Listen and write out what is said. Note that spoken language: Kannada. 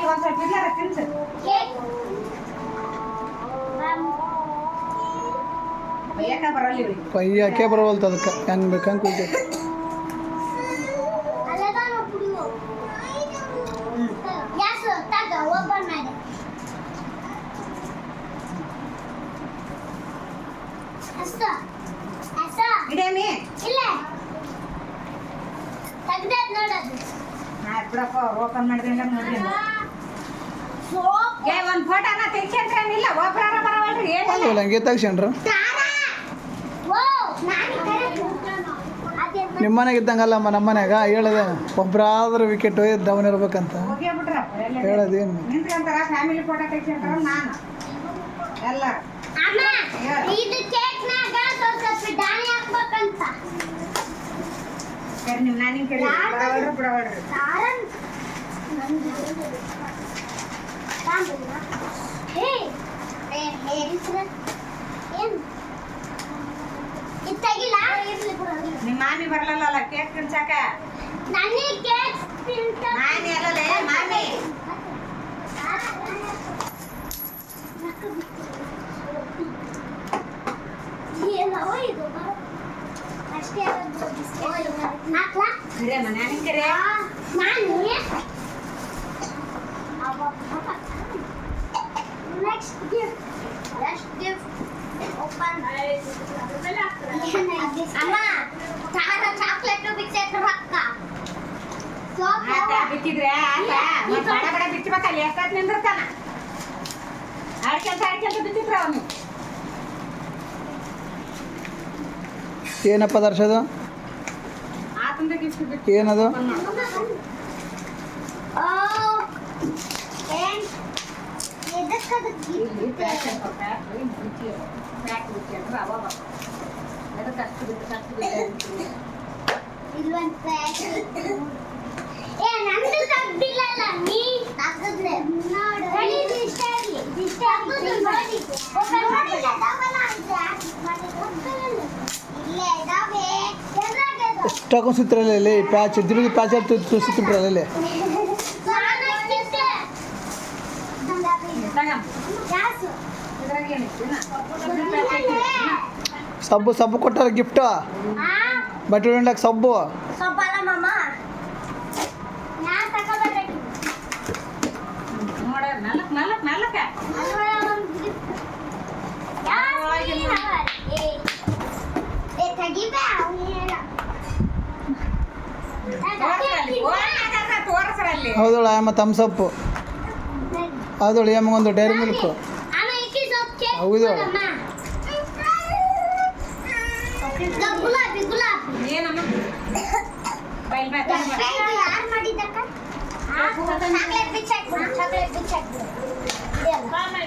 ಒಂದು ಸ್ವಲ್ಪ ಇಲ್ಲಾರ ತಿನ್ಸು ಯಾಕೆ ಬರಲ್ಲ ಯಾಕೆ ಬರವಲ್ತು ಅದಕ್ಕೆ ಹೆಂಗೆ ಬೇಕಂಗೆ ಕುಯ್ತೈತೆ ಇಡೇಮಿ ಇಲ್ಲ ತೆಗ್ದೈತ್ ನೋಡೋದು ಬಿಡಪ್ಪ ಓಪನ್ ಮಾಡಿದ್ರೆ ನೋಡ್ರಿ ಏ ಒಂದು ಫೋಟೋನ ತೆಗ್ಸಂದ್ರೇನಿಲ್ಲ ಒಬ್ಬರಾರ ಬರವಲ್ರಿ ಏನಿಲ್ಲ ಅದು ಹಂಗೆ ತೆಗ್ಸ್ಕೊಂಡ್ರು ನಿಮ್ಮ ಮನೆಗೆ ಇದ್ದಂಗಲ್ಲಮ್ಮ ನಮ್ಮ ಮನ್ಯಾಗ ಹೇಳದೆ ಒಬ್ಬರಾದ್ರೂ ವಿಕೆಟ್ ಡೌನ್ ಇರ್ಬೇಕಂತ ಹೋಗೇ ಬಿಟ್ರಪ್ಪ ಎಲ್ಲ ಹೇಳೋದೇನು ನಿಂತ್ಕೊಂತಾರ ಫ್ಯಾಮಿಲಿ ಫೋಟೋ ತೆಗ್ಸಂತಾರ ನಾನು ಎಲ್ಲ ಅಮ್ಮ ಇದು ಕೇಕ್ನಾಗ ಸ್ವಲ್ಪ ದಾಣಿ ಹಾಕ್ಬೇಕಂತ ಸರಿ ನಿಮ್ಮ ನಾನಿನ ಕೇಳಿ ಬರವಲ್ರಿ ಬಿಡವಲ್ರಿ ಸಾರನ್ ಹೇ ಹೇರಿಸ್ರ ಏನು ಇತ್ತಾಗಿಲ್ಲ ಇರ್ಲಿ ಬಿಡು ನಿಮ್ಮ ಮಾಮಿ ಬರ್ಲಲ್ಲ ಕೇಕ್ ತಿನ್ಸಾಕ ನನಗೆ ಕೇಕ್ ತಿಂತ ಮಾಮಿ ಅಲ್ಲಲೇ ಮಾಮಿ ಏನೋ ಇದು ಅಷ್ಟೇ ಹಾಕ್ಲಾ ಕರೆ ಮನ್ಯಾನಿನ ಕರೆ ನಾನು ನೆಕ್ಸ್ಟ್ ಗಿಫ್ಟ್ ಓಪನ್ ಅಮ್ಮ ತಾರ ಚಾಕ್ಲೇಟ್ ಬಿಚ್ಚೈತ್ ರೊಕ್ಕ ಬಿಚ್ಚಿದ್ರೆ ಅಲ್ಲ ಮತ್ತೆ ಬಡ ಬಡ ಬಿಚ್ಚಬೇಕಲ್ಲ ಎಷ್ಟೊತ್ತು ನಿಂದಿರ್ತಾನ ಆಡ್ಕೊಂತ ಬಿಚ್ಚಿದ್ರ ಅವನು ಏನಪ್ಪ ದರ್ಶದು ಆತಂದ ಗಿಫ್ಟ್ ಬಿಟ್ಟು ಏನದು ಎಷ್ಟು ಹಾಕೊಂಡು ಸುತ್ತಿರಲ್ಲ ಇಲ್ಲಿ ಪ್ಯಾಚ್ ದಿನದ ಪ್ಯಾಚ್ ಸುತ್ತಿಬಿಟ್ರಲ್ಲ ಇಲ್ಲಿ ಸಬ್ಬು ಸಬ್ಬು ಕೊಟ್ಟಾರ ಗಿಫ್ಟ್ ಬಟ್ಟೆ ಹೊಡ್ಯಾಕ ಸಬ್ಬು ತೋರ್ಸ್ರಲ್ಲಿ ಹೌದಳು ಆಯಮ್ಮ ತಮ್ಸಪ್ಪು ಹೌದಳು ಅಮ್ಮಗೊಂದು ಡೈರಿ ಮಿಲ್ಕು ಹೌದು ಏನಮ್ಮ ಬೈಲ್ ಯಾರು ಮಾಡಿದ್ದಕ್ಕ ಚಾಕ್ಲೇಟ್ ಬಿಚ್ಚಾಕ್ಬಿಡು